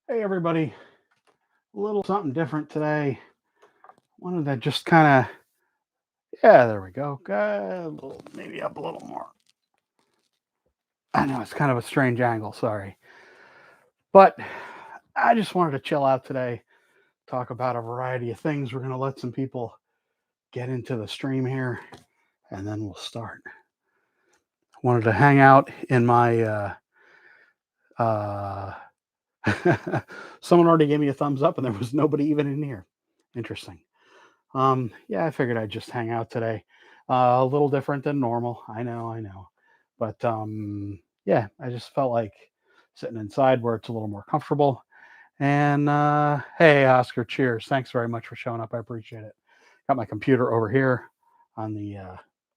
Hey everybody, a little something different today. Wanted to just kind of, yeah, there we go. Maybe up a little more. I know it's kind of a strange angle, sorry. But I just wanted to chill out today, talk about a variety of things. We're going to let some people get into the stream here, and then we'll start. Wanted to hang out in my, uh, someone already gave me a thumbs up, and there was nobody even in here. Interesting. Yeah, I figured I'd just hang out today. A little different than normal. I know. But yeah, I just felt like sitting inside where it's a little more comfortable. And hey, Oscar, cheers. Thanks very much for showing up. I appreciate it. Got my computer over here on the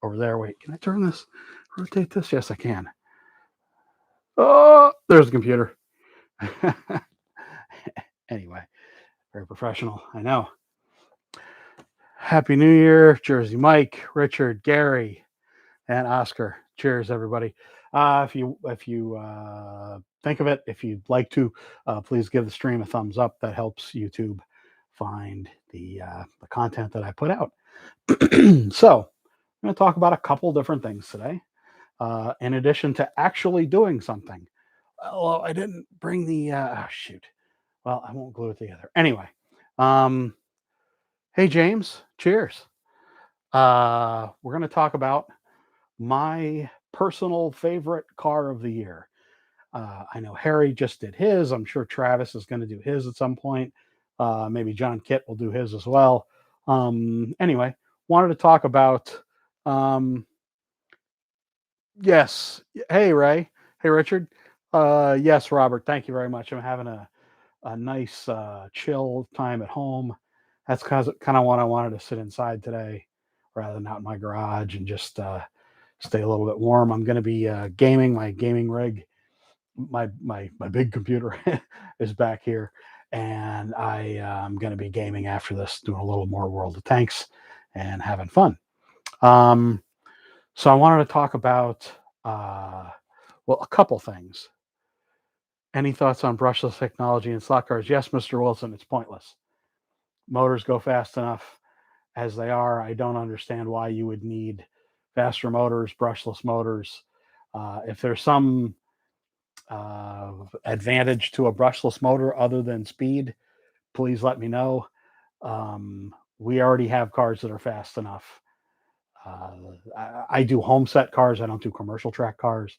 over there. Wait, can I turn this? Rotate this? Yes, I can. Oh, there's the computer. Anyway, very professional. I know. Happy New Year, Jersey Mike, Richard, Gary, and Oscar. Cheers, everybody. If you think of it, if you'd like to, please give the stream a thumbs up. That helps YouTube find the content that I put out. So I'm going to talk about a couple different things today. In addition to actually doing something. Well, I didn't bring the shoot. Well, I won't glue it together. Anyway, um, hey James, cheers. We're going to talk about my personal favorite car of the year. I know Harry just did his. I'm sure Travis is going to do his at some point. Maybe John Kitt will do his as well. Anyway, wanted to talk about. Um, yes. Hey, Ray. Hey, Richard. Yes, Robert. Thank you very much. I'm having a nice chill time at home. That's kind of what I wanted to sit inside today rather than out in my garage and just stay a little bit warm. I'm going to be gaming. My gaming rig, my big computer is back here, and I am going to be gaming after this, doing a little more World of Tanks and having fun. Um, so I wanted to talk about a couple things. Any thoughts on brushless technology in slot cars? Yes, Mr. Wilson, it's pointless. Motors go fast enough as they are. I don't understand why you would need faster motors, brushless motors. If there's some advantage to a brushless motor other than speed, please let me know. We already have cars that are fast enough. Uh, I do home set cars. I don't do commercial track cars.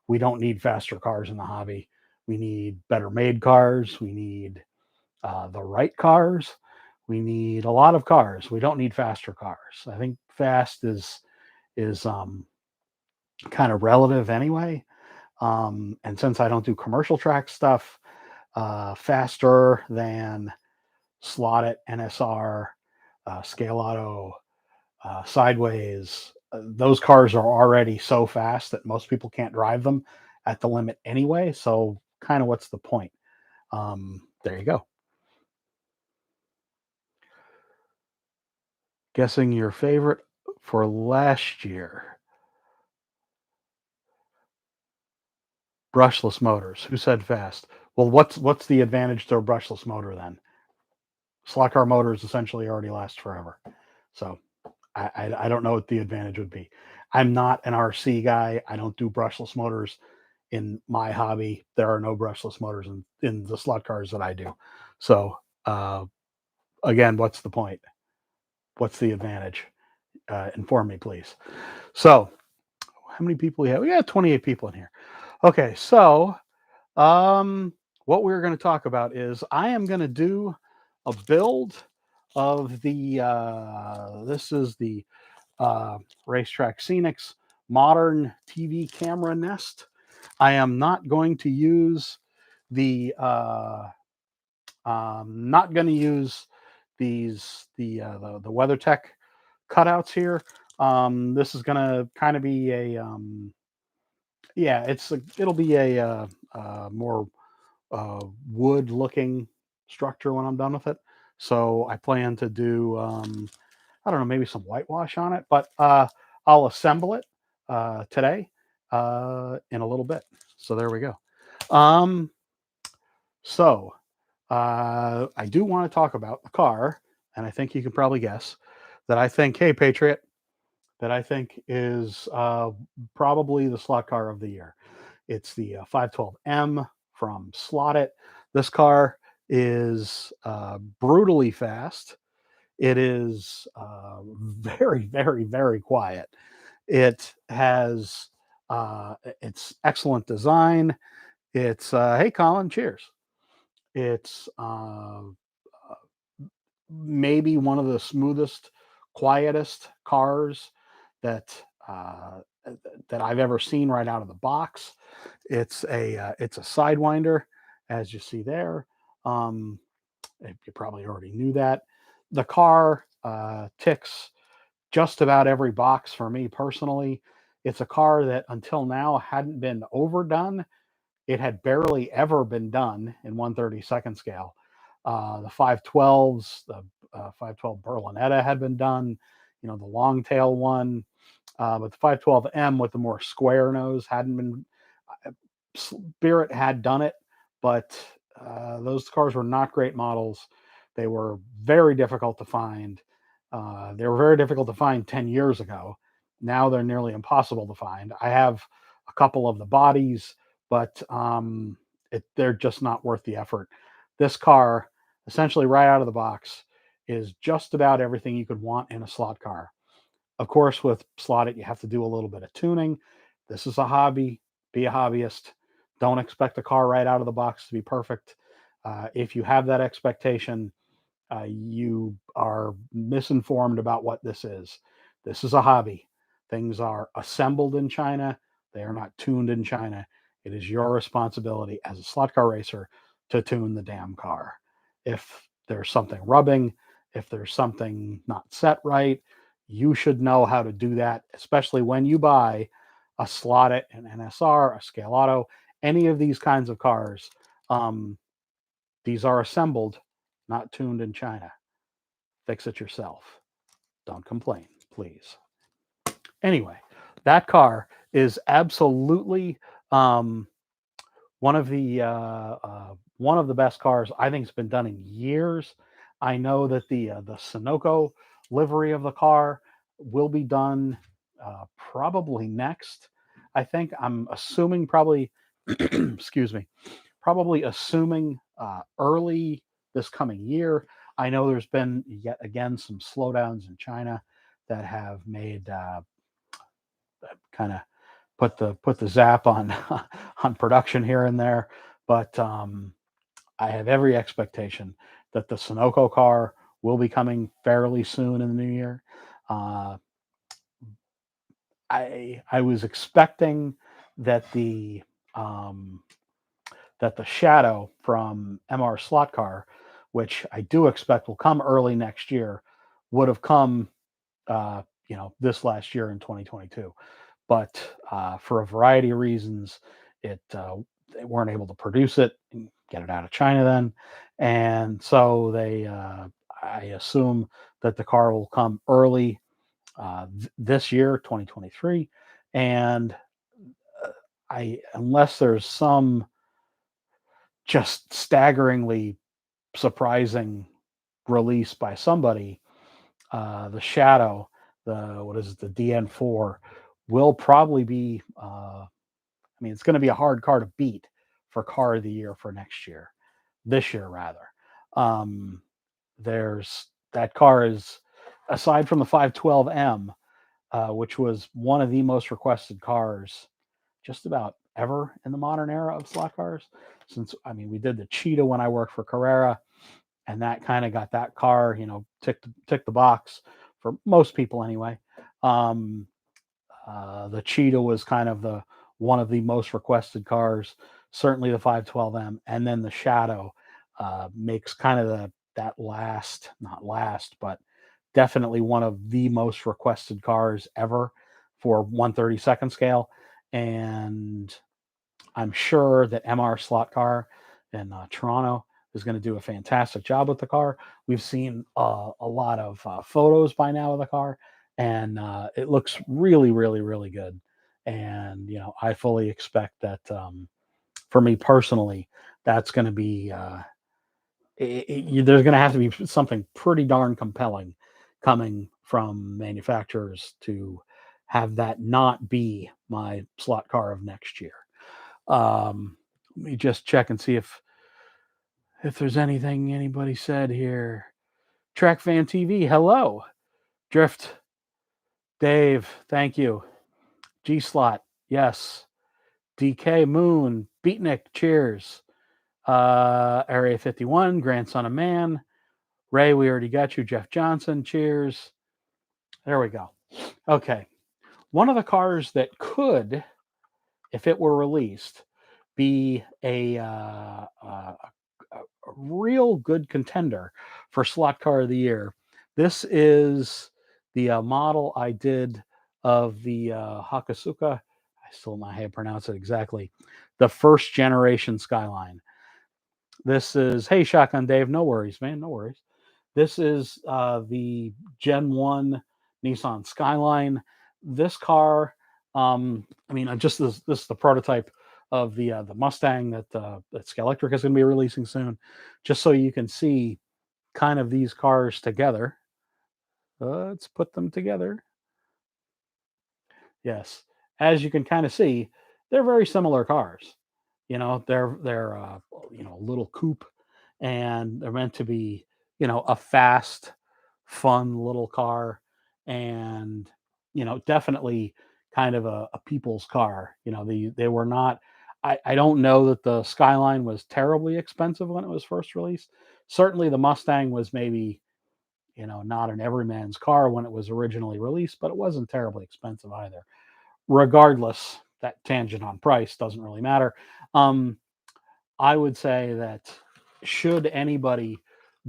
We don't need faster cars in the hobby. We need better made cars. We need the right cars. We need a lot of cars. We don't need faster cars. I think fast is kind of relative anyway. And since I don't do commercial track stuff, faster than Slot NSR, Scale Auto, Sideways. Those cars are already so fast that most people can't drive them at the limit anyway. So, kind of what's the point? There you go. Guessing your favorite for last year. Brushless motors. Who said fast? Well, what's the advantage to a brushless motor then? Slot car motors essentially already last forever. So I don't know what the advantage would be. I'm not an RC guy. I don't do brushless motors in my hobby. There are no brushless motors in the slot cars that I do. So again, what's the point? What's the advantage? Inform me, please. So how many people we have? We got 28 people in here. Okay, so um, what we're going to talk about is I am going to do a build of the this is the Racetrack Scenics modern TV camera nest. I am not going to use the not going to use the WeatherTech cutouts here. This is going to kind of be a yeah, it'll be a more wood looking structure when I'm done with it. So I plan to do I don't know, maybe some whitewash on it, but I'll assemble it today in a little bit. So there we go. Um, so I do want to talk about the car, and I think you can probably guess that I think, hey, Patriot, that I think is probably the slot car of the year. It's the 512M from Slot It. This car is brutally fast. It is very, very, very quiet. It has it's excellent design. It's hey, Colin, cheers. It's maybe one of the smoothest, quietest cars that uh, that I've ever seen right out of the box. It's a Sidewinder, as you see there. Um, you probably already knew that. The car ticks just about every box for me personally. It's a car that until now hadn't been overdone. It had barely ever been done in 132nd scale. The 512s, the 512 Berlinetta had been done, the long tail one, but the 512M with the more square nose hadn't been. Spirit had done it, but those cars were not great models. They were very difficult to find. They were very difficult to find 10 years ago. Now they're nearly impossible to find. I have a couple of the bodies, but they're just not worth the effort. This car, essentially right out of the box, is just about everything you could want in a slot car. Of course, with Slot It, you have to do a little bit of tuning. This is a hobby. Be a hobbyist. Don't expect a car right out of the box to be perfect. If you have that expectation, you are misinformed about what this is. This is a hobby. Things are assembled in China, they are not tuned in China. It is your responsibility as a slot car racer to tune the damn car. If there's something rubbing, if there's something not set right, you should know how to do that, especially when you buy a Slot It, an NSR, a Scale Auto, any of these kinds of cars. Um, these are assembled, not tuned in China. Fix it yourself. Don't complain, please. Anyway, that car is absolutely um, one of the best cars I think has been done in years. I know that the Sunoco livery of the car will be done probably next. I think I'm assuming probably excuse me, probably assuming early this coming year. I know there's been yet again some slowdowns in China that have made kind of put the zap on on production here and there, but I have every expectation that the Sunoco car will be coming fairly soon in the new year. Uh, I was expecting that um, the Shadow from MR Slot Car, which I do expect will come early next year, would have come this last year in 2022. But for a variety of reasons, they weren't able to produce it and get it out of China then, and so I assume that the car will come early this year, 2023, and I unless there's some just staggeringly surprising release by somebody, the Shadow, the what is it, the DN4, will probably be. It's going to be a hard car to beat for car of the year for next year, this year rather. Um, there's that car is aside from the 512M, which was one of the most requested cars just about ever in the modern era of slot cars. Since we did the Cheetah when I worked for Carrera, and that kind of got that car, tick the box for most people anyway. Um, the Cheetah was kind of the one of the most requested cars, certainly the 512M, and then the Shadow makes kind of that last, not last, but definitely one of the most requested cars ever for 132nd scale. And I'm sure that MR Slot Car in Toronto is going to do a fantastic job with the car. We've seen a lot of photos by now of the car, and it looks really, really, really good. And I fully expect that for me personally, that's going to be there's going to have to be something pretty darn compelling coming from manufacturers to have that not be my slot car of next year. Let me just check and see if there's anything anybody said here. Track Fan TV, hello. Drift, Dave, thank you. G Slot, yes. DK Moon, Beatnik, cheers. Area 51, Grandson of Man. Ray, we already got you. Jeff Johnson, cheers. There we go. Okay. One of the cars that could, if it were released, be a real good contender for slot car of the year. This is the model I did of the Hakosuka. I still don't know how to pronounce it exactly. The first generation Skyline. This is, hey, Shotgun Dave, no worries, man, no worries. This is the Gen 1 Nissan Skyline. This car, I mean, just this is the prototype of the Mustang that Skylectric is going to be releasing soon, just so you can see kind of these cars together. Let's put them together. Yes, as you can kind of see, they're very similar cars. They're a little coupe, and they're meant to be a fast, fun little car, and definitely kind of a people's car. They were not. I don't know that the Skyline was terribly expensive when it was first released. Certainly, the Mustang was maybe not an everyman's car when it was originally released, but it wasn't terribly expensive either. Regardless, that tangent on price doesn't really matter. I would say that should anybody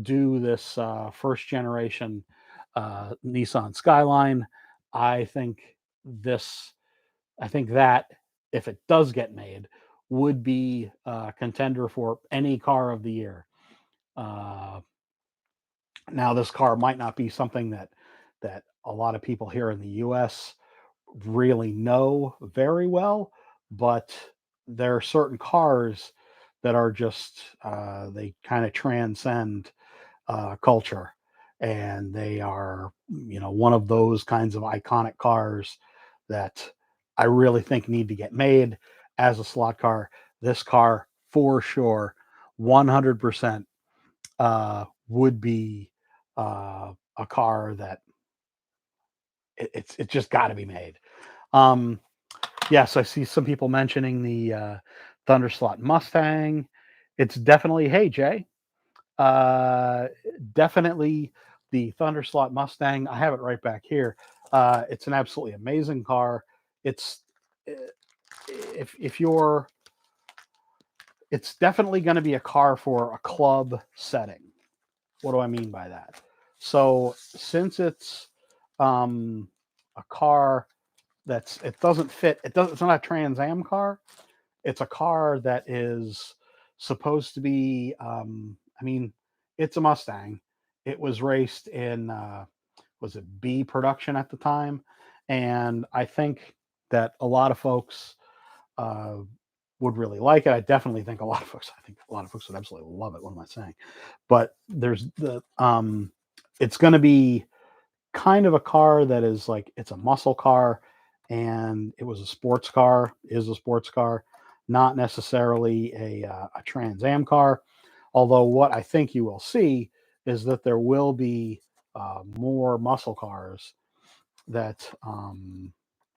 do this first generation Nissan Skyline, I think this, I think that if it does get made, would be a contender for any car of the year. Uh, Now, this car might not be something that a lot of people here in the U.S. really know very well, but there are certain cars that are just they kind of transcend culture, and they are one of those kinds of iconic cars that I really think need to get made as a slot car. This car for sure, 100% would be a car that it's just got to be made. Um, yes, I see some people mentioning the Thunderslot Mustang. It's definitely, hey Jay, uh, definitely the Thunderslot Mustang. I have it right back here. It's an absolutely amazing car. It's uh, if you're, it's definitely going to be a car for a club setting. What do I mean by that? So since it's a car it doesn't fit, it's not a Trans Am car. It's a car that is supposed to be I mean, it's a Mustang. It was raced in was it B production at the time, and I think that a lot of folks uh, would really like it. I definitely think I think a lot of folks would absolutely love it. What am I saying? But there's the it's going to be kind of a car that is like, it's a muscle car, and it was a sports car, is a sports car, not necessarily a Trans Am car. Although what I think you will see is that there will be more muscle cars that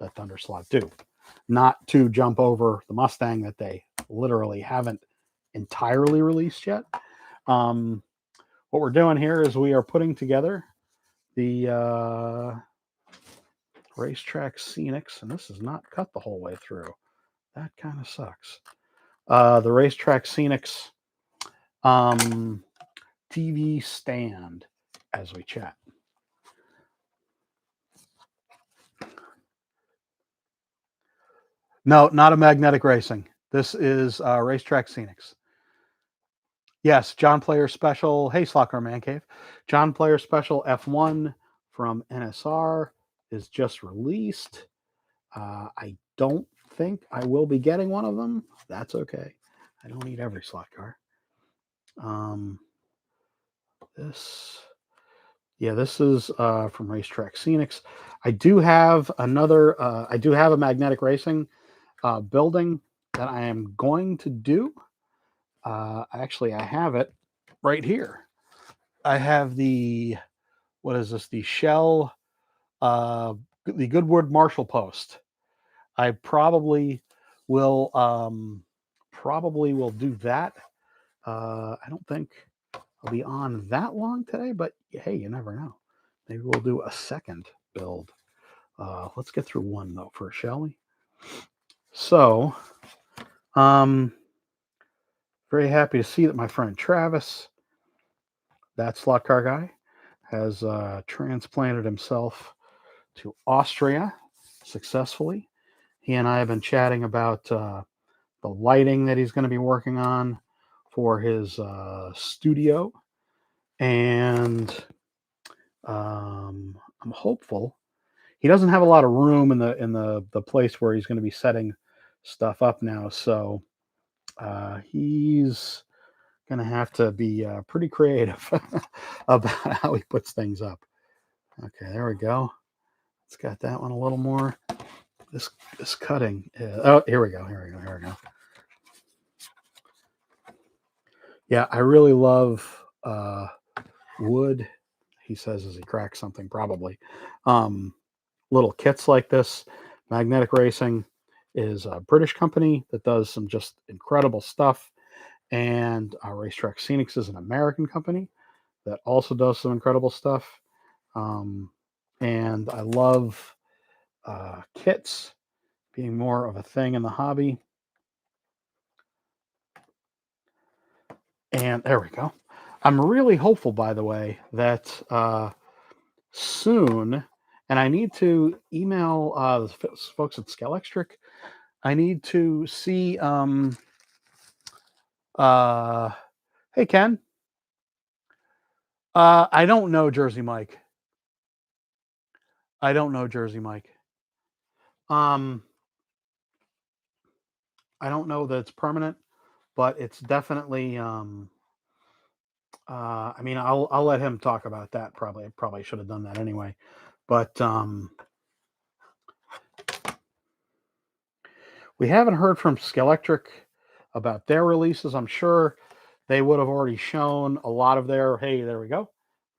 Thunderslot do, not to jump over the Mustang that they literally haven't entirely released yet. Um, what we're doing here is we are putting together the Racetrack Scenics, and this is not cut the whole way through. That kind of sucks. The Racetrack Scenics um, TV stand as we chat. No, not a Magnetic Racing. This is Racetrack Scenics. Yes, John Player Special. Hey, Slocker Man Cave. John Player Special F1 from NSR is just released. I don't think I will be getting one of them. That's okay. I don't need every slot car. Um, This, yeah, this is from Racetrack Scenics. I do have another. I do have a magnetic racing building that I am going to do. Actually, I have it right here. I have the, what is this? The Shell, the Goodwood Marshall Post. I probably will do that. I don't think I'll be on that long today, but hey, you never know. Maybe we'll do a second build. Let's get through one though first, shall we? So, um, very happy to see that my friend Travis, that slot car guy, has transplanted himself to Austria successfully. He and I have been chatting about the lighting that he's going to be working on for his studio, and I'm hopeful. He doesn't have a lot of room in the place where he's going to be setting stuff up now, so he's going to have to be pretty creative about how he puts things up. Okay, there we go. Let's got that one a little more. This cutting. Oh, here we go. Here we go. Yeah, I really love wood. He says as he cracks something, probably. Little kits like this. Magnetic Racing is a British company that does some just incredible stuff, and Racetrack Scenics is an American company that also does some incredible stuff. And I love kits being more of a thing in the hobby. And there we go. I'm really hopeful, by the way, that soon, and I need to email the folks at Skelextric. I need to see. Uh, hey, Ken. I don't know Jersey Mike. I don't know Jersey Mike. Um, I don't know that it's permanent, but it's definitely. I mean, I'll let him talk about that. Probably should have done that anyway. But we haven't heard from Skellectric about their releases. I'm sure they would have already shown a lot of their. Hey, there we go.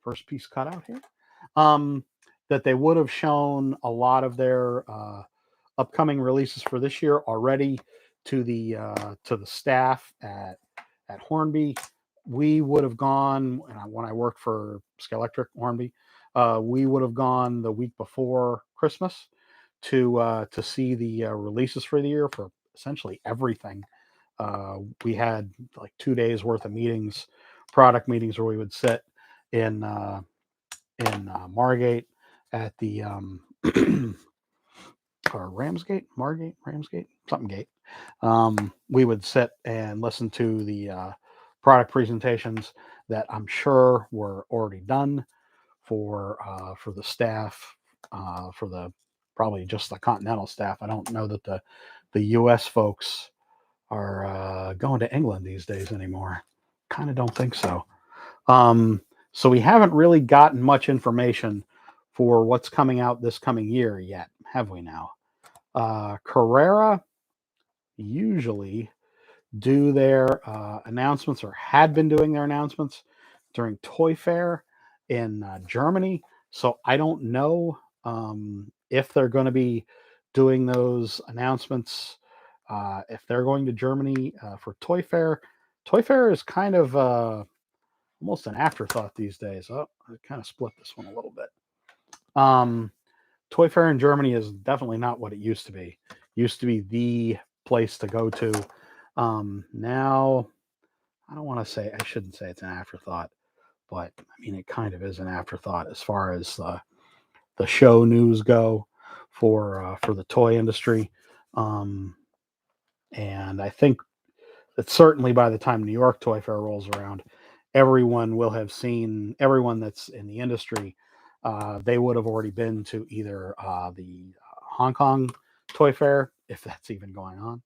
First piece cut out here. That they would have shown a lot of their upcoming releases for this year already to the staff at Hornby. We would have gone when I worked for Skellectric Hornby. We would have gone the week before Christmas to see the releases for the year for essentially everything. We had like 2 days worth of meetings, product meetings, where we would sit in Margate at the or Ramsgate, something gate. We would sit and listen to the product presentations that I'm sure were already done for the staff, for the probably just the Continental staff. I don't know that the U.S. folks are going to England these days anymore. Kind of don't think so. So we haven't really gotten much information for what's coming out this coming year yet, have we now? Carrera usually do their announcements, or had been doing their announcements during Toy Fair in Germany. So I don't know if they're going to be doing those announcements. If they're going to Germany for Toy Fair. Toy Fair is kind of almost an afterthought these days. Oh, I kind of split this one a little bit. Toy Fair in Germany is definitely not what it used to be. It used to be the place to go to. Now, I shouldn't say it's an afterthought, but I mean, it kind of is an afterthought as far as the show news go for the toy industry. And I think that certainly by the time New York Toy Fair rolls around, everyone that's in the industry. They would have already been to either the Hong Kong Toy Fair, if that's even going on,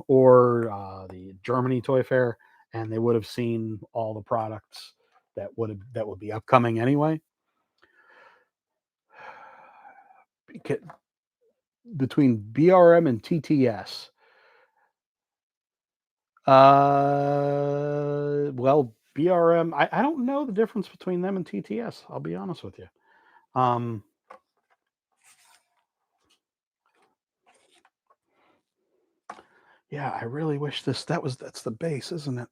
or the Germany Toy Fair, and they would have seen all the products that would be upcoming anyway. Between BRM and TTS. Well, BRM, I don't know the difference between them and TTS. I'll be honest with you. Yeah, I really wish that's the base, isn't it?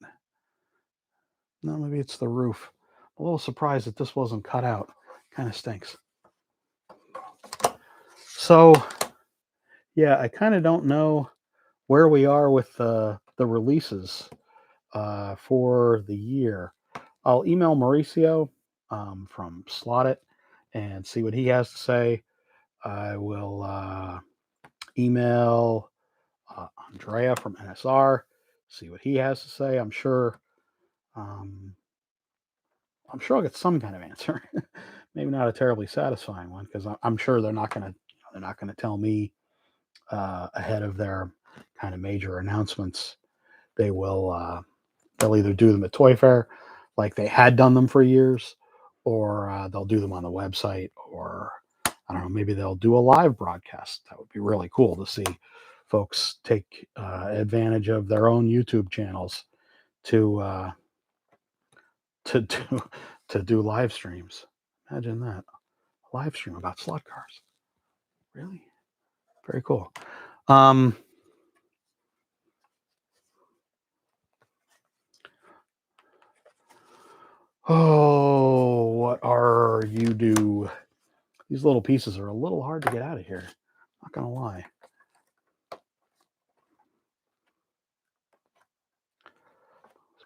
No, maybe it's the roof. I'm a little surprised that this wasn't cut out. Kind of stinks. So, yeah, I kind of don't know where we are with the releases for the year. I'll email Mauricio from Slot It and see what he has to say. I will email Andrea from NSR, see what he has to say. I'm sure I'll get some kind of answer. Maybe not a terribly satisfying one, because I'm sure they're not going to tell me ahead of their kind of major announcements. They'll either do them at Toy Fair, like they had done them for years, or they'll do them on the website, or I don't know, maybe they'll do a live broadcast. That would be really cool to see folks take advantage of their own YouTube channels to to do to do live streams. Imagine that, a live stream about slot cars. Really, very cool. Oh, what are you do? These little pieces are a little hard to get out of here. Not gonna lie. Let's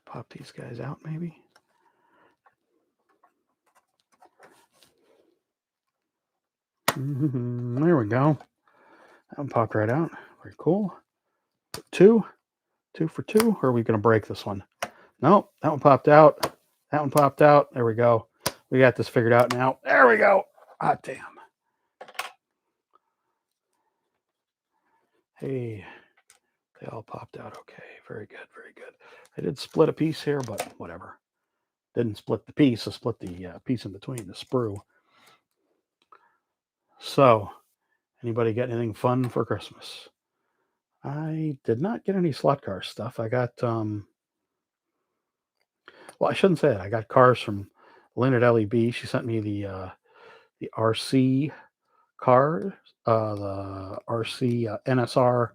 pop these guys out, maybe. There we go. That one popped right out. Very cool. Two for two. Or are we gonna break this one? Nope, that one popped out. That one popped out. There we go. We got this figured out now. There we go. Ah, damn. Hey, they all popped out okay. Very good, very good. I did split a piece here, but whatever. Didn't split the piece. I split the piece in between, the sprue. So, anybody get anything fun for Christmas? I did not get any slot car stuff. I got, well, I shouldn't say that. I got cars from Lynn at LEB. She sent me the RC cars, the RC NSR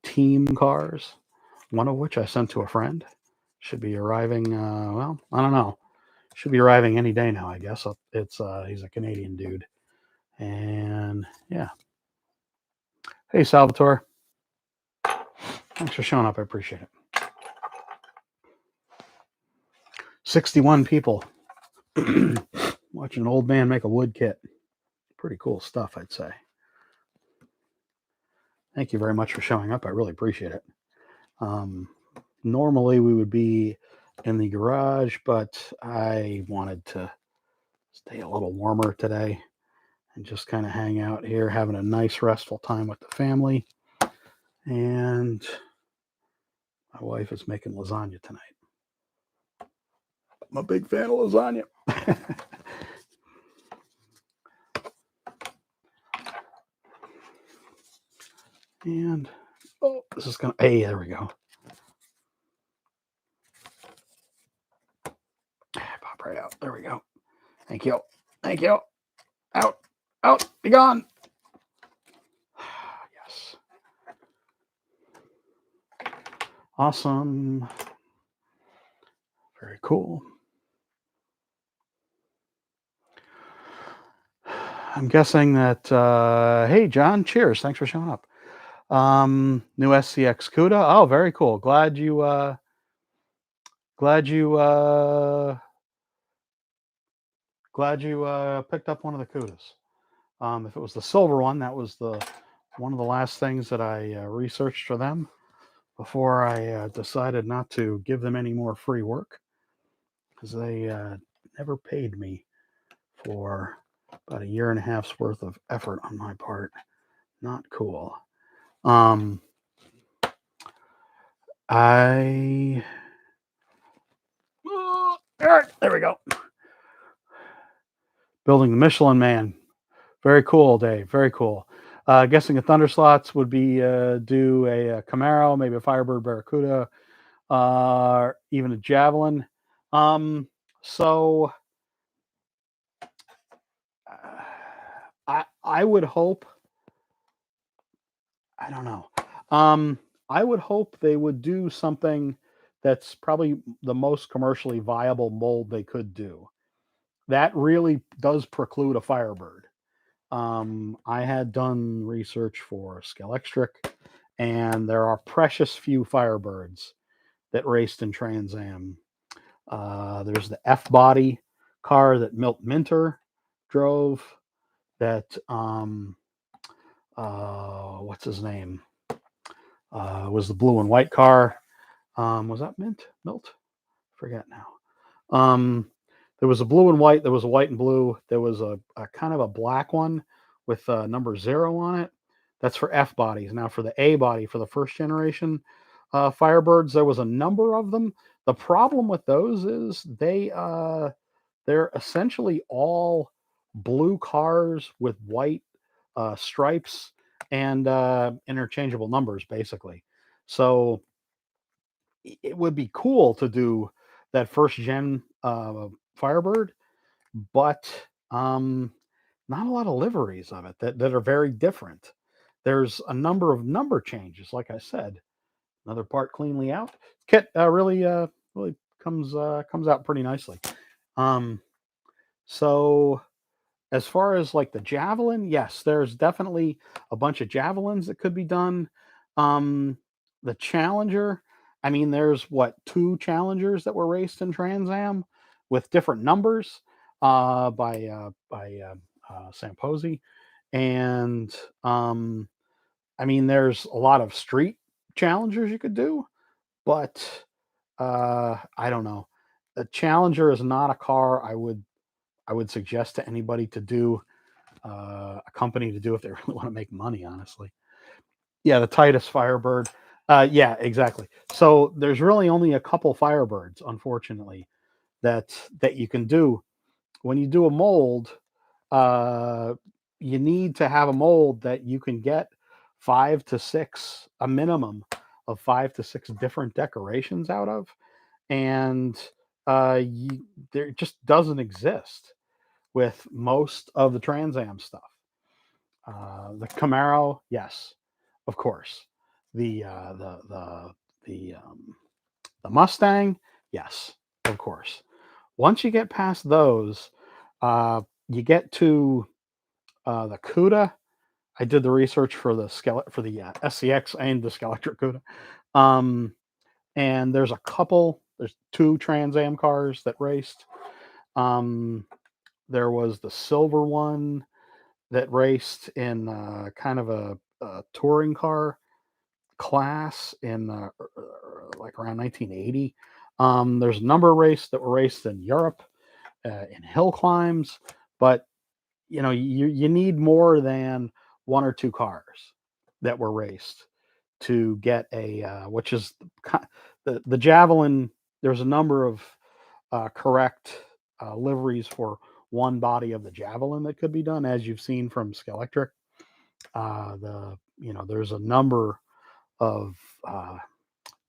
team cars, one of which I sent to a friend. Should be arriving, well, I don't know. Should be arriving any day now, I guess. It's he's a Canadian dude. And yeah. Hey, Salvatore. Thanks for showing up. I appreciate it. 61 people watching an old man make a wood kit. Pretty cool stuff, I'd say. Thank you very much for showing up. I really appreciate it. Normally we would be in the garage, but I wanted to stay a little warmer today and just kind of hang out here, having a nice, restful time with the family. And my wife is making lasagna tonight. I'm a big fan of lasagna. And, oh, this is going to, hey, there we go. Pop right out. There we go. Thank you. Thank you. Out. Out. Be gone. Yes. Awesome. Very cool. I'm guessing that, hey, John, cheers. Thanks for showing up. New SCX CUDA. Oh, very cool. Glad you picked up one of the CUDAs. If it was the silver one, that was one of the last things that I researched for them before I decided not to give them any more free work, because they never paid me for about a year and a half's worth of effort on my part. Not cool. card. There we go. Building the Michelin Man. Very cool, Dave. Very cool. Guessing a Thunder Slots would be do a Camaro, maybe a Firebird Barracuda, even a Javelin. So I would hope. I don't know. I would hope they would do something that's probably the most commercially viable mold they could do. That really does preclude a Firebird. I had done research for Scalextric, and there are precious few Firebirds that raced in Trans Am. There's the F body car that Milt Minter drove. That what's his name? Was the blue and white car. Was that Milt? Forget now. There was a blue and white. There was a white and blue. There was a kind of a black one with number 0 on it. That's for F bodies. Now for the A body, for the first generation Firebirds, there was a number of them. The problem with those is they're essentially all blue cars with white stripes and interchangeable numbers, basically. So it would be cool to do that first gen Firebird, but not a lot of liveries of it that are very different. There's a number of number changes, like I said. Another part cleanly out. Kit really comes out pretty nicely. So as far as like the Javelin, yes, there's definitely a bunch of Javelins that could be done. The Challenger, I mean, there's what, 2 Challengers that were raced in Trans Am with different numbers by Sam Posey, and I mean, there's a lot of street Challengers you could do, but I don't know. The Challenger is not a car I would suggest to anybody to do, a company to do if they really want to make money, honestly. Yeah, the Titus Firebird. Yeah, exactly. So there's really only a couple Firebirds, unfortunately, that you can do. When you do a mold, uh, you need to have a mold that you can get 5 to 6, a minimum of 5 to 6 different decorations out of, and there just doesn't exist with most of the Trans Am stuff. The Camaro, yes, of course. The uh, the the the um, the Mustang, yes, of course. Once you get past those, you get to the CUDA. I did the research for the SCX and the Skelectric CUDA, and there's a couple. There's 2 Trans Am cars that raced. Um, there was the silver one that raced in kind of a touring car class in like around 1980. There's a number of races that were raced in Europe in hill climbs, but you need more than 1 or 2 cars that were raced to get a which is the Javelin. There's a number of correct liveries for one body of the Javelin that could be done, as you've seen from Skelectric. There's a number of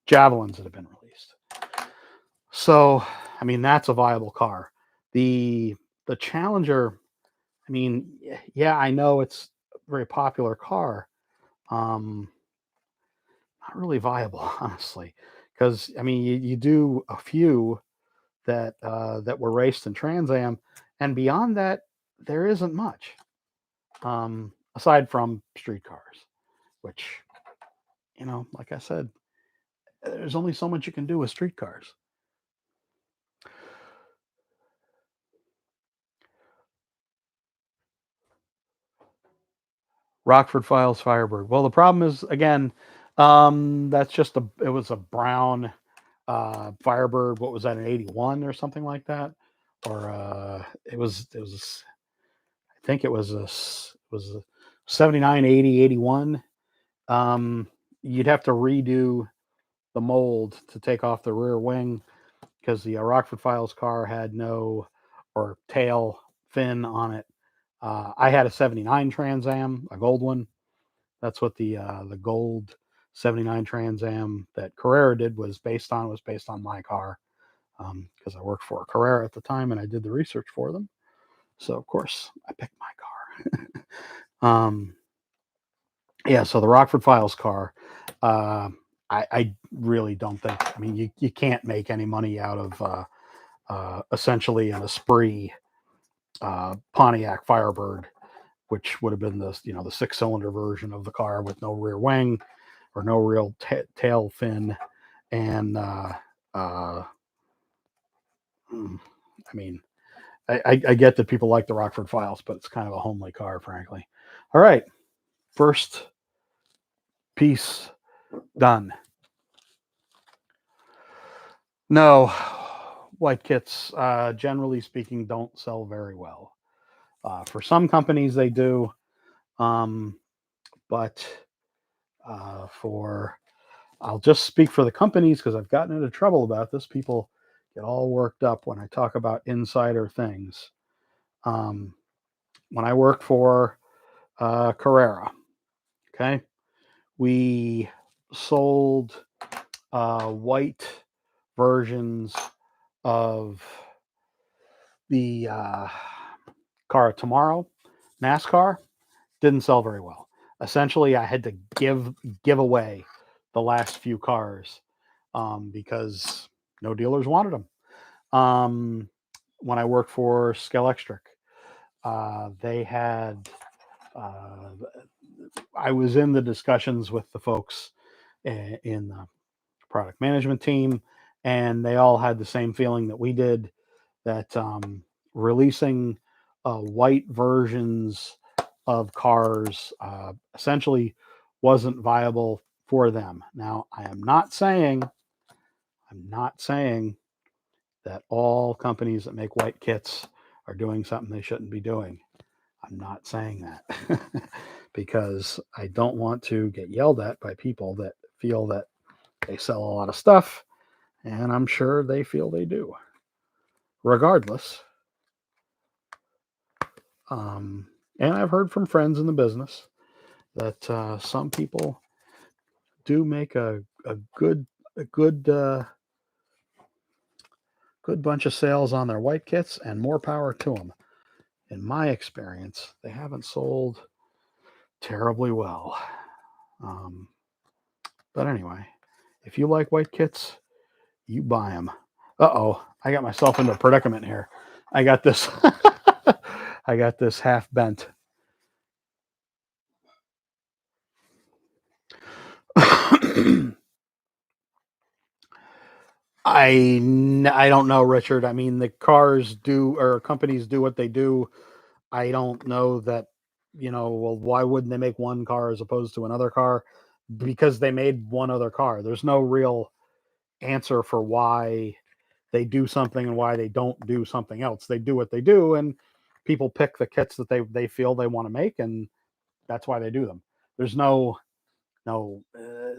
Javelins that have been released. So, I mean, that's a viable car. The Challenger, I mean, yeah, I know it's a very popular car. Not really viable, honestly, because I mean, you do a few that were raced in Trans Am, and beyond that, there isn't much aside from street cars, which like I said, there's only so much you can do with street cars. Rockford Files Firebird. Well, the problem is again, that's just it was a brown Firebird. What was that, an 81 or something like that? Or it was I think it was a 79, 80, 81. You'd have to redo the mold to take off the rear wing, because the Rockford Files car had no or tail fin on it. I had a '79 Trans Am, a gold one. That's what the gold '79 Trans Am that Carrera did was based on. Was based on my car because I worked for Carrera at the time and I did the research for them. So of course I picked my car. Yeah, so the Rockford Files car, I really don't think. I mean, you can't make any money out of essentially an Esprit Pontiac Firebird, which would have been the the 6-cylinder version of the car with no rear wing or no real tail fin, and I mean, I get that people like the Rockford Files, but it's kind of a homely car, frankly. All right, first piece done. No, white kits, generally speaking, don't sell very well. For some companies, they do, but for I'll just speak for the companies because I've gotten into trouble about this. People get all worked up when I talk about insider things. When I worked for Carrera, okay, we sold white versions of the Car of Tomorrow NASCAR. Didn't sell very well. Essentially, I had to give away the last few cars because no dealers wanted them. When I worked for Scalextric, they had. I was in the discussions with the folks in the product management team, and they all had the same feeling that we did, that releasing white versions of cars essentially wasn't viable for them. Now, I'm not saying that all companies that make white kits are doing something they shouldn't be doing. I'm not saying that because I don't want to get yelled at by people that feel that they sell a lot of stuff, and I'm sure they feel they do. Regardless, and I've heard from friends in the business that some people do make a good bunch of sales on their white kits, and more power to them. In my experience, they haven't sold terribly well. But anyway, if you like white kits, you buy them. I got myself into a predicament here. I got this I got this half bent. I don't know, Richard. I mean, the cars do, or companies do what they do. I don't know that, well, why wouldn't they make one car as opposed to another car? Because they made one other car. There's no real answer for why they do something and why they don't do something else. They do what they do, and people pick the kits that they feel they want to make, and that's why they do them. There's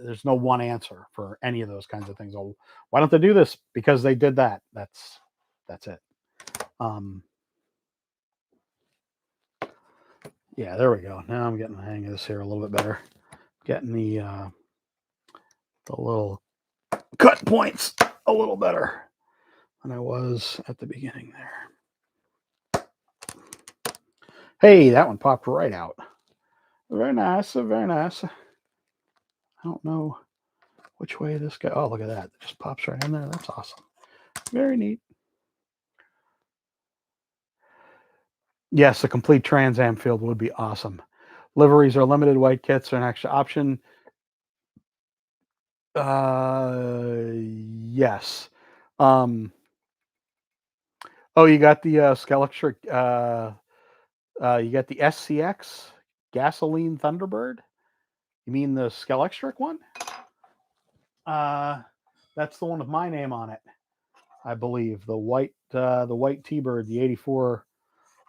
there's no one answer for any of those kinds of things. Oh, why don't they do this? Because they did that. That's it. Yeah, there we go. Now I'm getting the hang of this here a little bit better. Getting the little cut points a little better than I was at the beginning there. Hey, that one popped right out. Very nice, very nice. I don't know which way this guy. Oh, look at that! It just pops right in there. That's awesome. Very neat. Yes, a complete Trans Am field would be awesome. Liveries are limited. White kits are an extra option. Yes. Oh, you got the Scalextric. You got the SCX gasoline Thunderbird. You mean the Scalextric one? That's the one with my name on it, I believe. The white T-Bird, the '84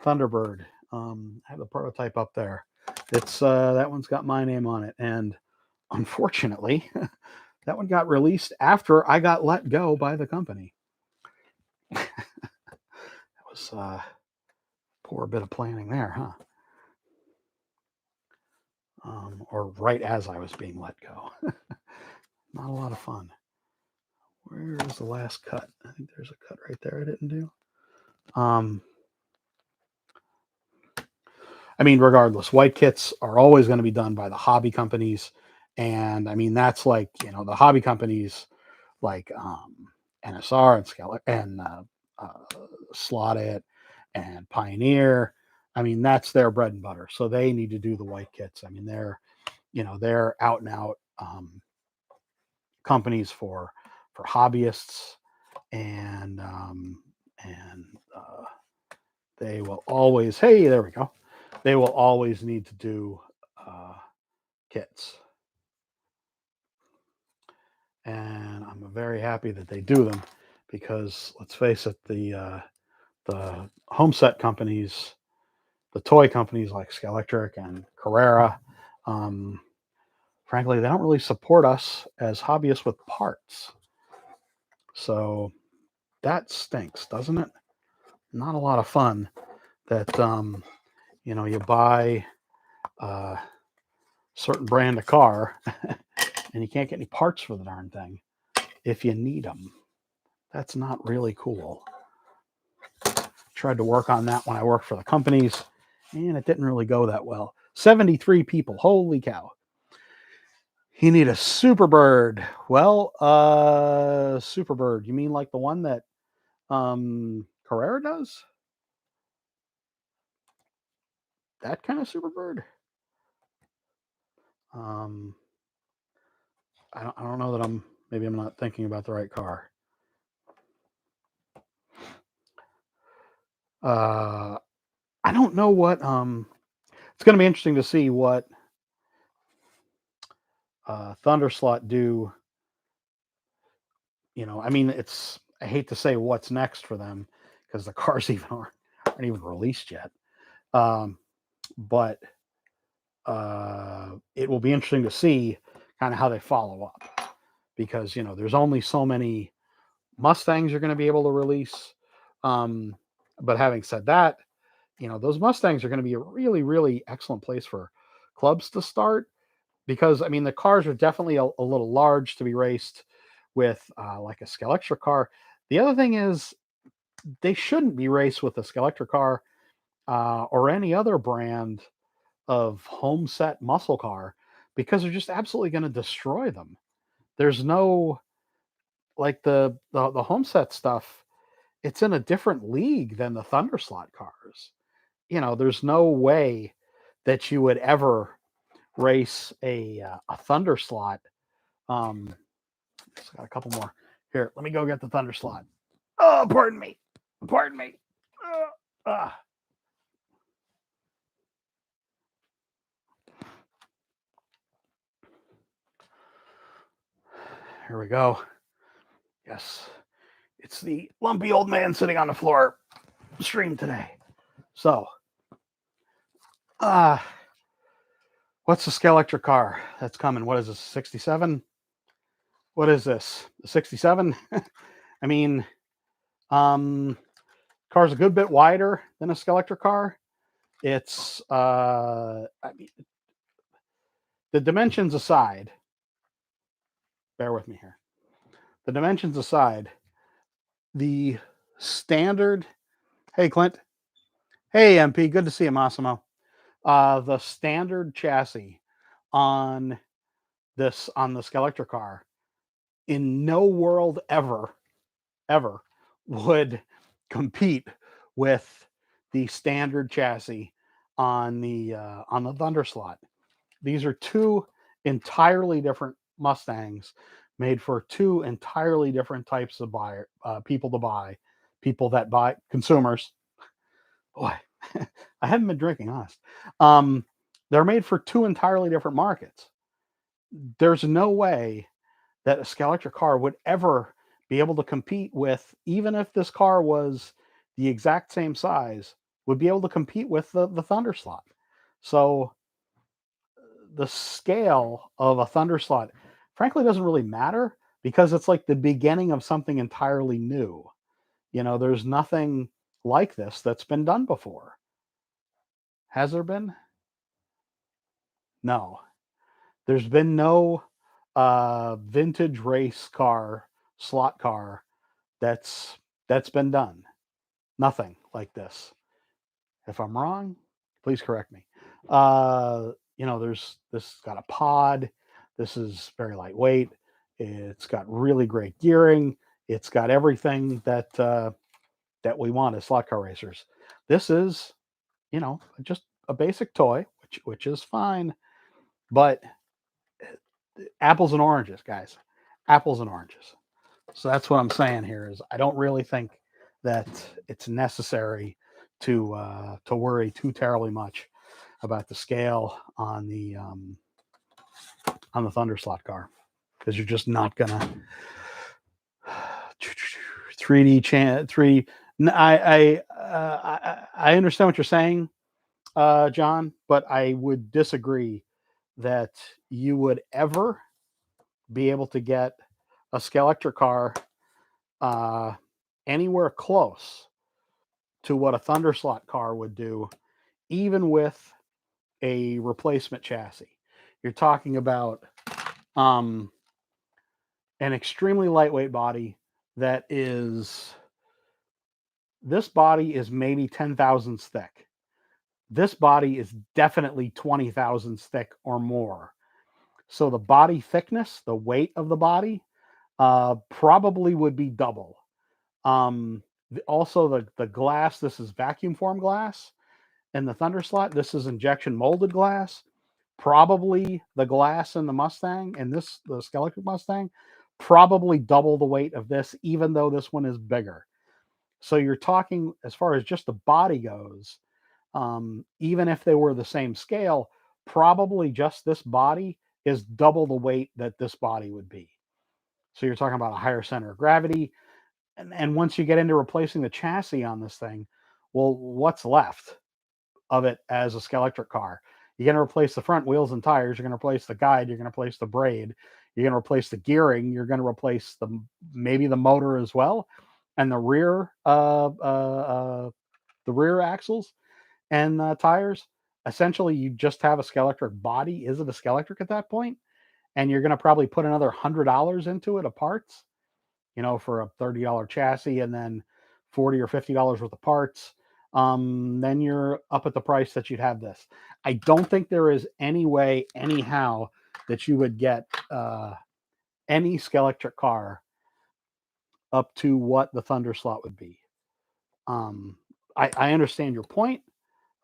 Thunderbird. I have the prototype up there. It's that one's got my name on it, and unfortunately, that one got released after I got let go by the company. was poor bit of planning there, huh? Or right as I was being let go. Not a lot of fun. Where is the last cut? I think there's a cut right there I didn't do. I mean, regardless, white kits are always going to be done by the hobby companies. And I mean, that's like, the hobby companies like NSR and Slot It and Pioneer. I mean, that's their bread and butter. So they need to do the white kits. I mean, they're out and out companies for hobbyists, and they will always, hey, there we go. They will always need to do kits. And I'm very happy that they do them, because let's face it, the home set companies, the toy companies like Scalextric and Carrera, frankly, they don't really support us as hobbyists with parts. So that stinks, doesn't it? Not a lot of fun that you buy a certain brand of car and you can't get any parts for the darn thing if you need them. That's not really cool. Tried to work on that when I worked for the companies, and it didn't really go that well. 73 people. Holy cow. You need a Superbird. Well, Superbird. You mean like the one that Carrera does? That kind of Superbird? I don't know that maybe I'm not thinking about the right car. I don't know what, it's going to be interesting to see what Thunderslot do. I mean, I hate to say what's next for them, because the cars aren't even released yet. But it will be interesting to see kind of how they follow up, because there's only so many Mustangs you're going to be able to release. But having said that, those Mustangs are going to be a really, really excellent place for clubs to start, because I mean, the cars are definitely a little large to be raced with like a Scalextric car. The other thing is, they shouldn't be raced with a Scalextric car or any other brand of home set muscle car, because they're just absolutely going to destroy them. There's no, like, the home set stuff. It's in a different league than the Thunderslot cars. There's no way that you would ever race a Thunderslot. Just got a couple more here. Let me go get the Thunderslot. Oh, pardon me. Pardon me. Here we go. Yes, it's the lumpy old man sitting on the floor stream today. So, what's the Scalextric car that's coming? What is this, 67? What is this, the 67? I mean, car's a good bit wider than a Scalextric car. It's, I mean, the dimensions aside, bear with me here. The dimensions aside, the standard, hey, Clint. Hey, MP, good to see you, Massimo. The standard chassis on the Scalextric car, in no world ever would compete with the standard chassis on the Thunderslot. These are two entirely different Mustangs, made for two entirely different types of people to buy, people that buy, consumers. Boy, I haven't been drinking, honest. They're made for two entirely different markets. There's no way that a Scalextric car would ever be able to compete with, even if this car was the exact same size, would be able to compete with the Thunderslot. So the scale of a Thunderslot, frankly, doesn't really matter, because it's like the beginning of something entirely new. There's nothing like this that's been done before. Has there been? No. There's been no vintage race car, slot car that's that's been done. Nothing like this. If I'm wrong, please correct me. There's this got a pod. This is very lightweight. It's got really great gearing. It's got everything that we want as slot car racers. This is, just a basic toy, which is fine, but apples and oranges, guys. Apples and oranges. So that's what I'm saying here is I don't really think that it's necessary to worry too terribly much about the scale on the Thunder slot car because you're just not gonna 3D chan 3. I understand what you're saying, John, but I would disagree that you would ever be able to get a Skelectric car uh, anywhere close to what a Thunder slot car would do, even with a replacement chassis. You're talking about um, an extremely lightweight body that is, this body is maybe 10 thousandths thick. This body is definitely 20 thousandths thick or more. So the body thickness, the weight of the body, probably would be double. Also, the glass, this is vacuum form glass. And the Thunder slot, this is injection molded glass. Probably the glass in the Mustang and the Skelectric Mustang, probably double the weight of this, even though this one is bigger. So you're talking as far as just the body goes, even if they were the same scale, probably just this body is double the weight that this body would be. So you're talking about a higher center of gravity. And once you get into replacing the chassis on this thing, well, what's left of it as a Skelectric car? You're going to replace the front wheels and tires. You're going to replace the guide. You're going to replace the braid. You're going to replace the gearing. You're going to replace maybe the motor as well, and the rear axles and tires. Essentially, you just have a Skelectric body. Is it a Skelectric at that point? And you're going to probably put another $100 into it of parts, for a $30 chassis, and then $40 or $50 worth of parts. Then you're up at the price that you'd have this. I don't think there is any way, anyhow, that you would get any Skelectric car up to what the Thunder slot would be. I understand your point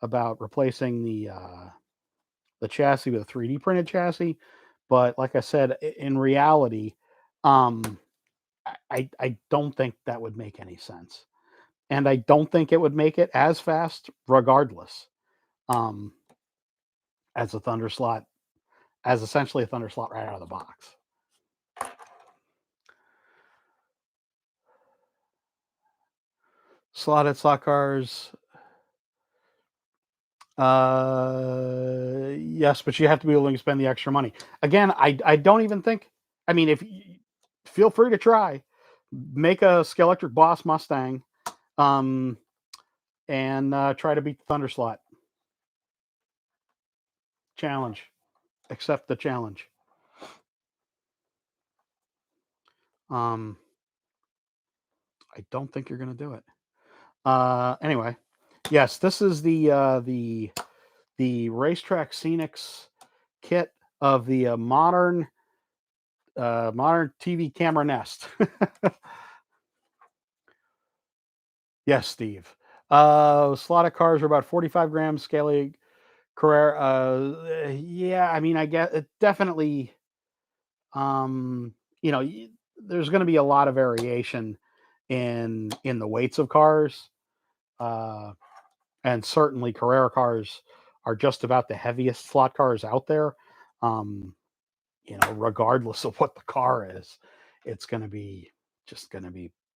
about replacing the chassis with a 3D printed chassis, but like I said, in reality, I don't think that would make any sense. And I don't think it would make it as fast regardless, um, as a Thunder slot, as essentially a Thunder slot right out of the box. Slotted slot cars, yes, but you have to be willing to spend the extra money. Again, I don't even think. I mean, feel free to try, make a Skelectric Boss Mustang, and try to beat the Thunder slot. Challenge. Accept the challenge. I don't think you're going to do it. Anyway, yes, this is the Racetrack Scenics kit of the modern TV camera nest. Yes, Steve. Slotted cars are about 45 grams. Scaly Carrera. Yeah, I mean, I get it definitely. There's going to be a lot of variation in the weights of cars, and certainly Carrera cars are just about the heaviest slot cars out there. Regardless of what the car is, it's going to be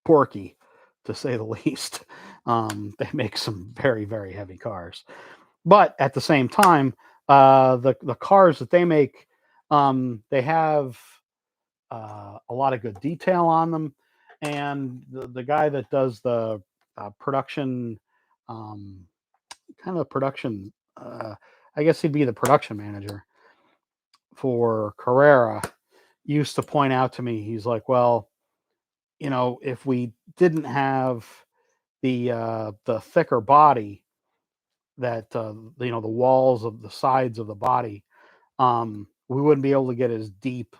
porky, to say the least. They make some very, very heavy cars, but at the same time, the cars that they make, they have a lot of good detail on them, and the guy that does the production, kind of a production. I guess he'd be the production manager for Carrera. Used to point out to me, he's like, well, if we didn't have the thicker body that the walls of the sides of the body, we wouldn't be able to get as deep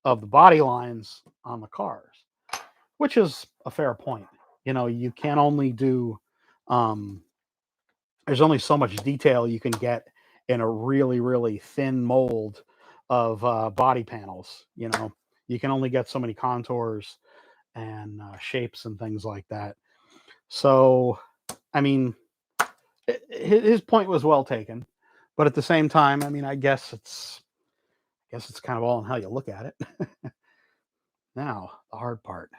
of the body lines on the cars, which is a fair point. You can only do, um, there's only so much detail you can get in a really, really thin mold of body panels. You can only get so many contours and shapes and things like that. So, I mean, his point was well taken, but at the same time, I mean, I guess it's kind of all in how you look at it. Now, the hard part,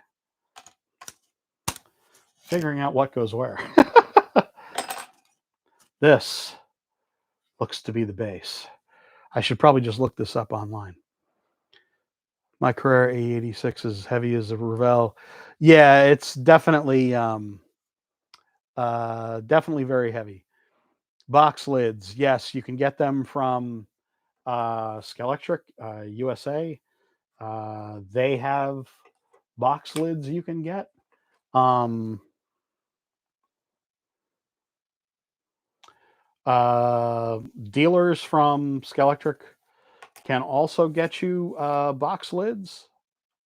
figuring out what goes where. This looks to be the base. I should probably just look this up online. My Carrera A86 is heavy as a Revell. Yeah, it's definitely definitely very heavy. Box lids, yes, you can get them from Skelectric USA. They have box lids you can get. Dealers from Skelectric can also get you box lids,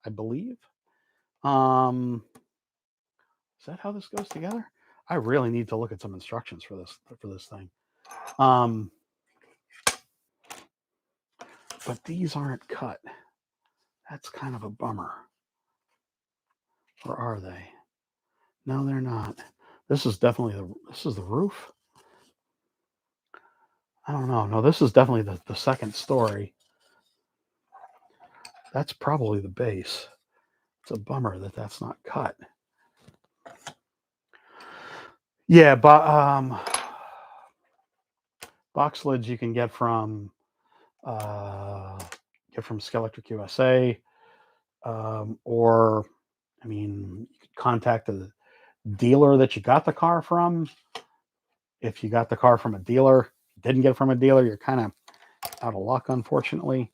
I believe. Is that how this goes together? I really need to look at some instructions for this thing. But these aren't cut. That's kind of a bummer. Or are they? No, they're not. This is definitely the roof. I don't know. No, this is definitely the second story. That's probably the base. It's a bummer that that's not cut. Yeah, but box lids you can get from Skelectric USA, or I mean, you could contact the dealer that you got the car from. If you got the car from a dealer, didn't get it from a dealer, you're kind of out of luck, unfortunately.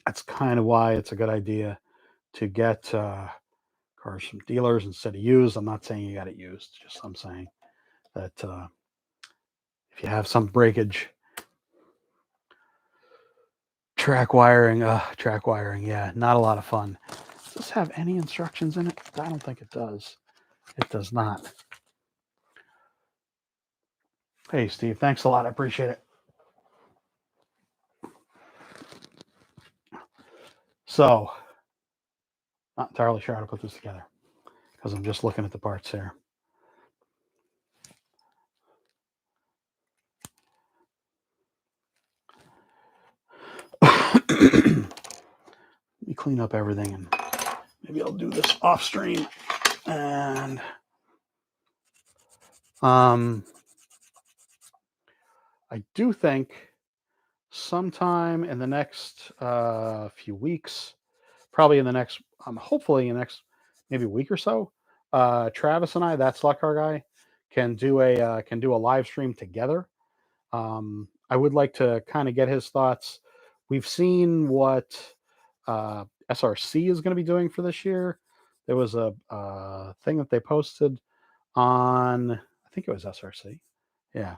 That's kind of why it's a good idea to get cars from dealers instead of used. I'm not saying you got it used, just I'm saying that if you have some breakage, track wiring, yeah, not a lot of fun. Does this have any instructions in it? I don't think it does. It does not. Hey, Steve, thanks a lot. I appreciate it. So, not entirely sure how to put this together because I'm just looking at the parts here. Let me clean up everything and maybe I'll do this off stream. And I do think sometime in the next few weeks, probably in the next, hopefully in the next maybe a week or so, Travis and I, that slot car guy, can do a live stream together. I would like to kind of get his thoughts. We've seen what SRC is going to be doing for this year. There was a thing that they posted on, I think it was SRC, yeah,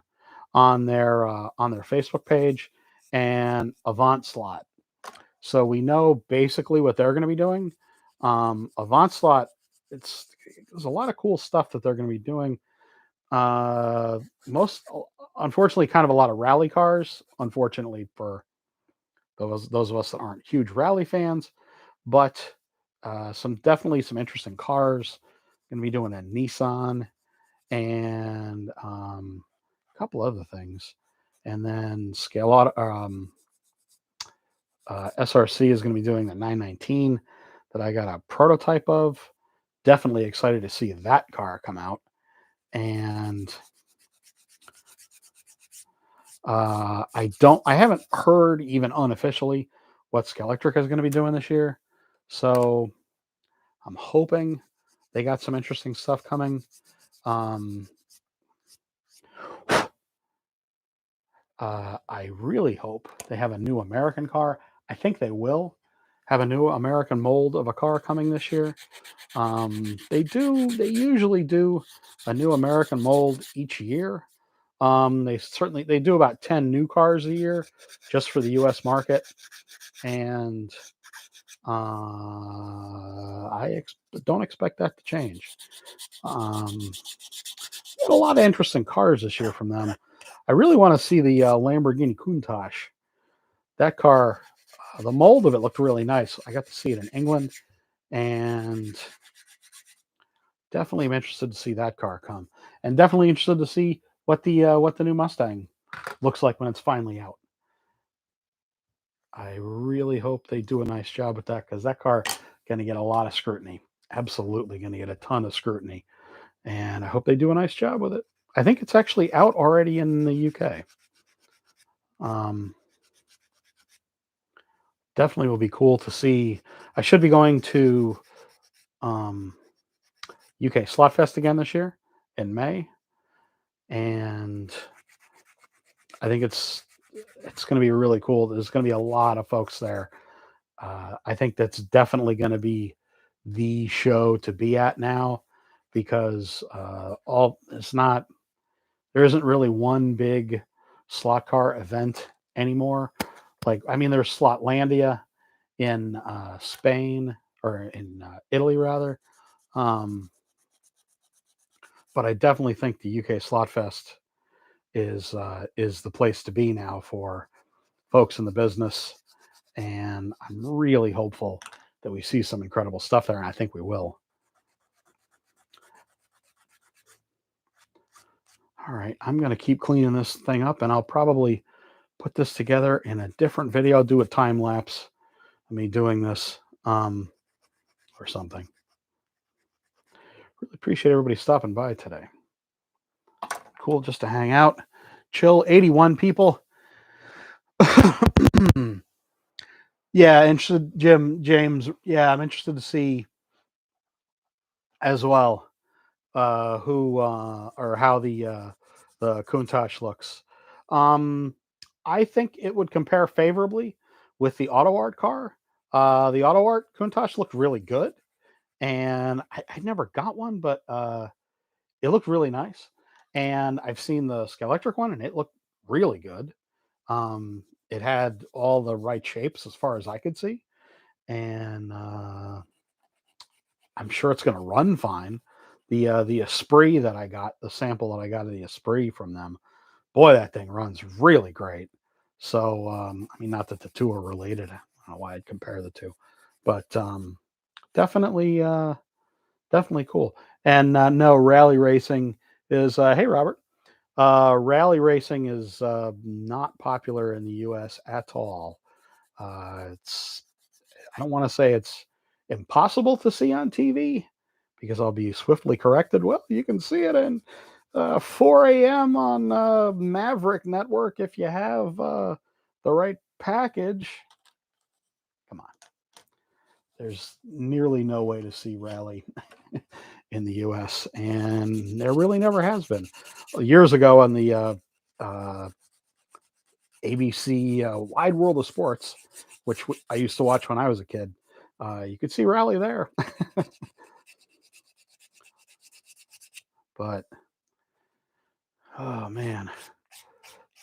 on their Facebook page, and Avant Slot. So we know basically what they're going to be doing. Avant Slot, there's a lot of cool stuff that they're going to be doing. Most, unfortunately, kind of a lot of rally cars. Unfortunately for those of us that aren't huge rally fans, but definitely some interesting cars. Going to be doing a Nissan and a couple other things, and then Scale Auto. SRC is going to be doing the 919 that I got a prototype of. Definitely excited to see that car come out. And I haven't heard even unofficially what Skelectric is going to be doing this year. So I'm hoping They got some interesting stuff coming. Um, I really hope they have a new American car. I think they will have a new American mold of a car coming this year. They do. They usually do a new American mold each year. They do about 10 new cars a year just for the U.S. market, and don't expect that to change. Got a lot of interesting cars this year from them. I really want to see the Lamborghini Countach. That car, the mold of it looked really nice. I got to see it in England, and definitely am interested to see that car come, and definitely interested to see what the new Mustang looks like when it's finally out. I really hope they do a nice job with that because that car going to get a lot of scrutiny. Absolutely going to get a ton of scrutiny, and I hope they do a nice job with it. I think it's actually out already in the UK. Definitely will be cool to see. I should be going to um, UK Slotfest again this year in May, and I think it's going to be really cool. There's going to be a lot of folks there. I think that's definitely going to be the show to be at now because all it's not. There isn't really one big slot car event anymore. Like I mean, there's Slotlandia in Spain or in Italy rather. Um, but I definitely think the UK Slotfest is the place to be now for folks in the business, and I'm really hopeful that we see some incredible stuff there, and I think we will. All right, I'm going to keep cleaning this thing up, and I'll probably put this together in a different video. I'll do a time lapse of me doing this or something. Really appreciate everybody stopping by today. Cool just to hang out, chill. 81 people. Yeah, interested, James. Yeah, I'm interested to see as well who or how the Countach looks. I think it would compare favorably with the Auto Art car. The Auto Art Countach looked really good, and I never got one, but it looked really nice. And I've seen the Skylectric one, and it looked really good. It had all the right shapes as far as I could see, and I'm sure it's going to run fine. The Esprit that I got, the sample that I got of the Esprit from them, boy, that thing runs really great. So I mean, not that the two are related. I don't know why I'd compare the two, but definitely definitely cool. And no, rally racing is hey Robert. Rally racing is not popular in the U.S. at all. It's I don't want to say it's impossible to see on TV because I'll be swiftly corrected. Well, you can see it in 4 a.m. on Maverick Network if you have the right package. Come on. There's nearly no way to see rally in the U.S., and there really never has been. Years ago on the ABC Wide World of Sports, which I used to watch when I was a kid, you could see rally there. But oh man,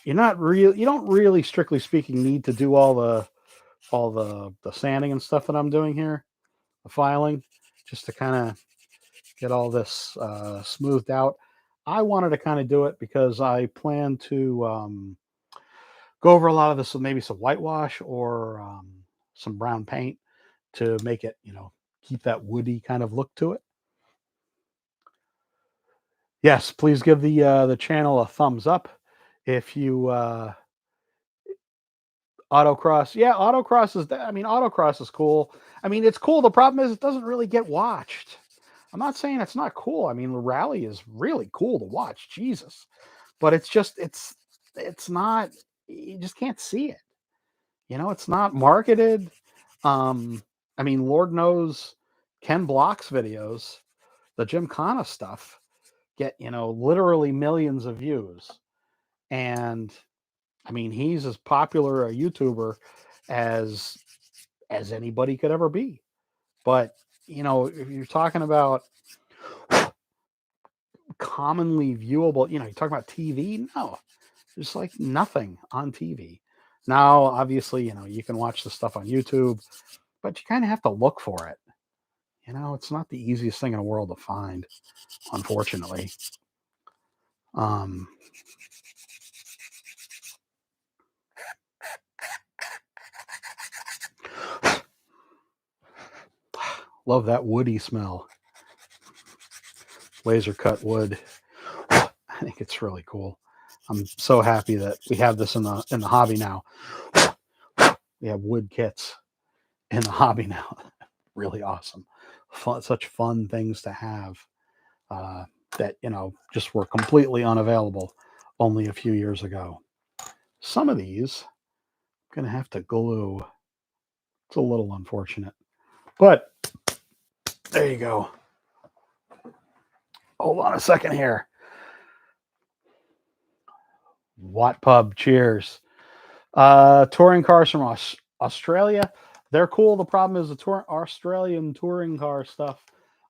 you don't really strictly speaking need to do all the sanding and stuff that I'm doing here, the filing, just to kind of get all this smoothed out. I wanted to kind of do it because I plan to go over a lot of this with maybe some whitewash or some brown paint to make it, keep that woody kind of look to it. Yes, please give the channel a thumbs up if you autocross. Yeah, autocross is. I mean, autocross is cool. I mean, it's cool. The problem is it doesn't really get watched. I'm not saying it's not cool. I mean, the rally is really cool to watch. Jesus, but it's not. You just can't see it. It's not marketed. I mean, Lord knows Ken Block's videos. the Gymkhana stuff get, literally millions of views. And I mean, he's as popular a YouTuber as anybody could ever be. But, if you're talking about commonly viewable, you're talking about TV, no, there's like nothing on TV. Now, obviously, you can watch the stuff on YouTube, but you kind of have to look for it. It's not the easiest thing in the world to find, unfortunately. Um, love that woody smell. Laser cut wood. I think it's really cool. I'm so happy that we have this in the hobby now. We have wood kits in the hobby now. Really awesome. Such fun things to have that just were completely unavailable only a few years ago. Some of these I'm gonna have to glue. It's a little unfortunate, but there you go. Hold on a second here. Watt Pub, cheers. Touring cars from Australia. They're cool. The problem is the Australian touring car stuff.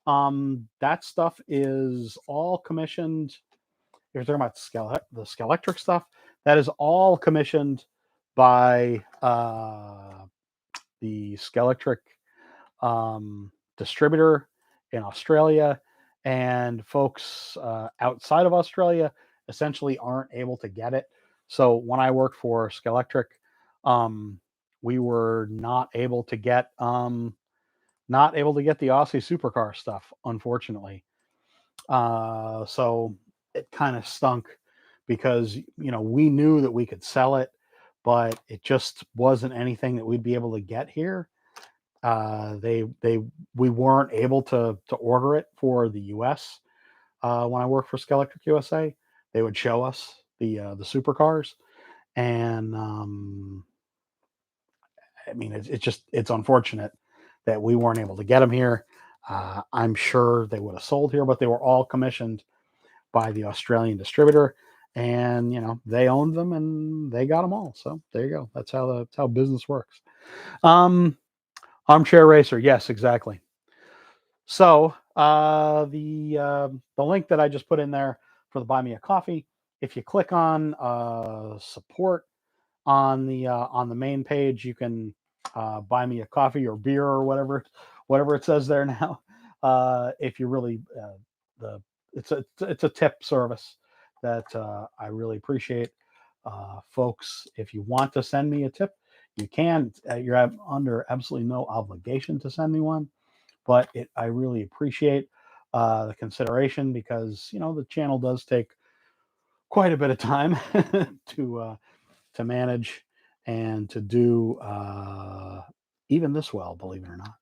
That stuff is all commissioned. If you're talking about the Skelectric stuff, that is all commissioned by the Skelectric distributor in Australia, and folks outside of Australia essentially aren't able to get it. So when I worked for Skelectric, we were not able to get the Aussie supercar stuff, unfortunately. So it kind of stunk because we knew that we could sell it, but it just wasn't anything that we'd be able to get here. We weren't able to order it for the US. When I worked for Skelectric USA, they would show us the supercars, and I mean, it's unfortunate that we weren't able to get them here. I'm sure they would have sold here, but they were all commissioned by the Australian distributor, and they owned them and they got them all. So there you go. That's how business works. Armchair Racer, yes, exactly. So the link that I just put in there for the Buy Me a Coffee, if you click on support on the main page, you can buy me a coffee or beer or whatever it says there now. If you really it's a tip service that I really appreciate. Folks, if you want to send me a tip, you can. You're under absolutely no obligation to send me one, but I really appreciate the consideration, because the channel does take quite a bit of time to manage and to do even this well, believe it or not.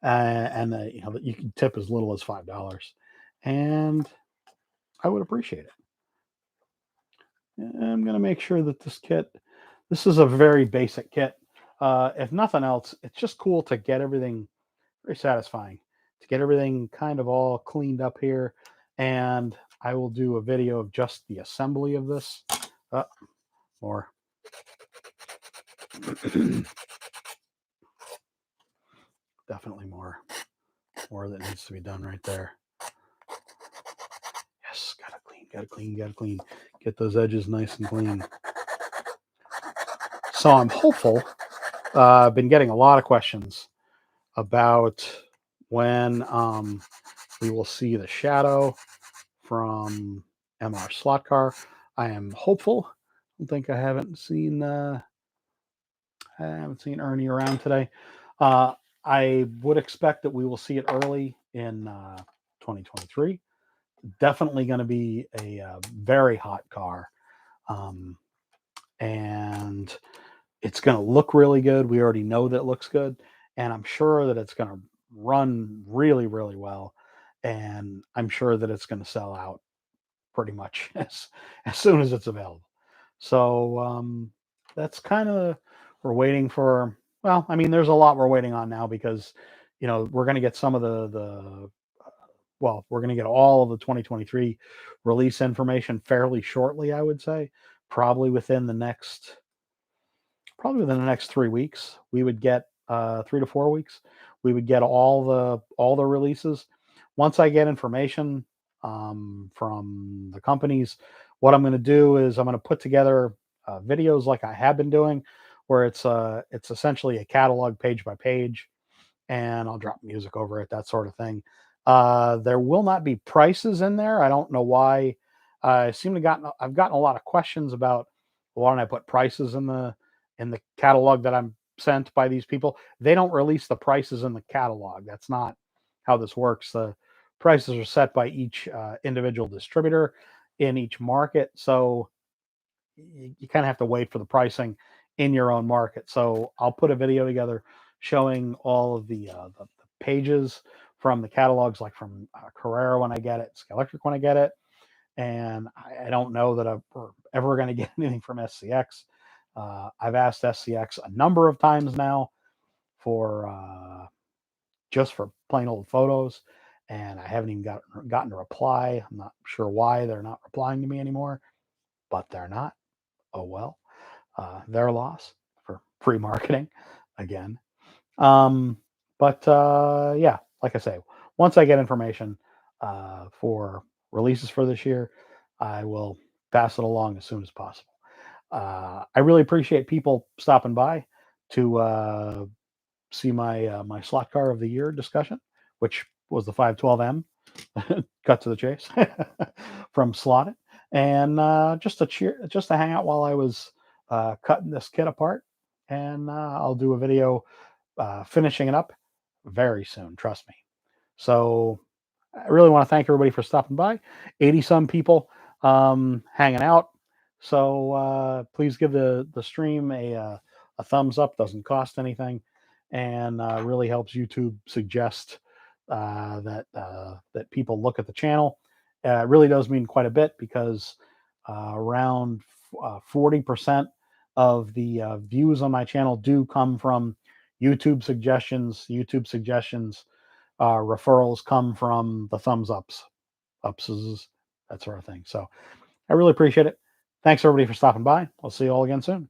And you can tip as little as $5, and I would appreciate it. I'm going to make sure that this is a very basic kit. If nothing else, it's just cool to get everything, very satisfying to get everything kind of all cleaned up here. And I will do a video of just the assembly of this. More. Definitely more that needs to be done right there. Yes, gotta clean. Get those edges nice and clean. So I'm hopeful. I've been getting a lot of questions about when we will see the Shadow from MR Slot Car. I am hopeful. I haven't seen Ernie around today. I would expect that we will see it early in 2023. Definitely going to be a very hot car, and it's going to look really good. We already know that it looks good, and I'm sure that it's going to run really, really well, and I'm sure that it's going to sell out pretty much as soon as it's available. So that's kind of, we're waiting for. Well, I mean, there's a lot we're waiting on now, because we're going to get some of the well, we're going to get all of the 2023 release information fairly shortly, I would say. Probably within the next Probably within the next 3 weeks, we would get 3 to 4 weeks, we would get all the releases. Once I get information, from the companies, what I'm gonna do is I'm gonna put together, videos like I have been doing, where it's essentially a catalog page by page, and I'll drop music over it, that sort of thing. There will not be prices in there. I don't know why. I've gotten a lot of questions about why don't I put prices in the catalog that I'm sent by these people. They don't release the prices in the catalog. That's not how this works. The prices are set by each individual distributor in each market. So you kind of have to wait for the pricing in your own market. So I'll put a video together showing all of the pages from the catalogs, like from Carrera when I get it, Electric when I get it, and I don't know that we're ever going to get anything from SCX. I've asked SCX a number of times now for just for plain old photos, and I haven't even gotten a reply. I'm not sure why they're not replying to me anymore, but they're not. Oh well, their loss for free marketing again. Um, but yeah, like I say, once I get information for releases for this year, I will pass it along as soon as possible. I really appreciate people stopping by to see my slot car of the year discussion, which was the 512M. Cut to the chase from Slotted, and just to hang out while I was cutting this kit apart, and I'll do a video finishing it up very soon. Trust me. So I really want to thank everybody for stopping by. 80 some people hanging out. So please give the stream a thumbs up. Doesn't cost anything, and really helps YouTube suggest that people look at the channel. It really does mean quite a bit because around 40% of the views on my channel do come from YouTube suggestions. YouTube suggestions referrals come from the thumbs upses, that sort of thing. So I really appreciate it. Thanks everybody for stopping by. I'll see you all again soon.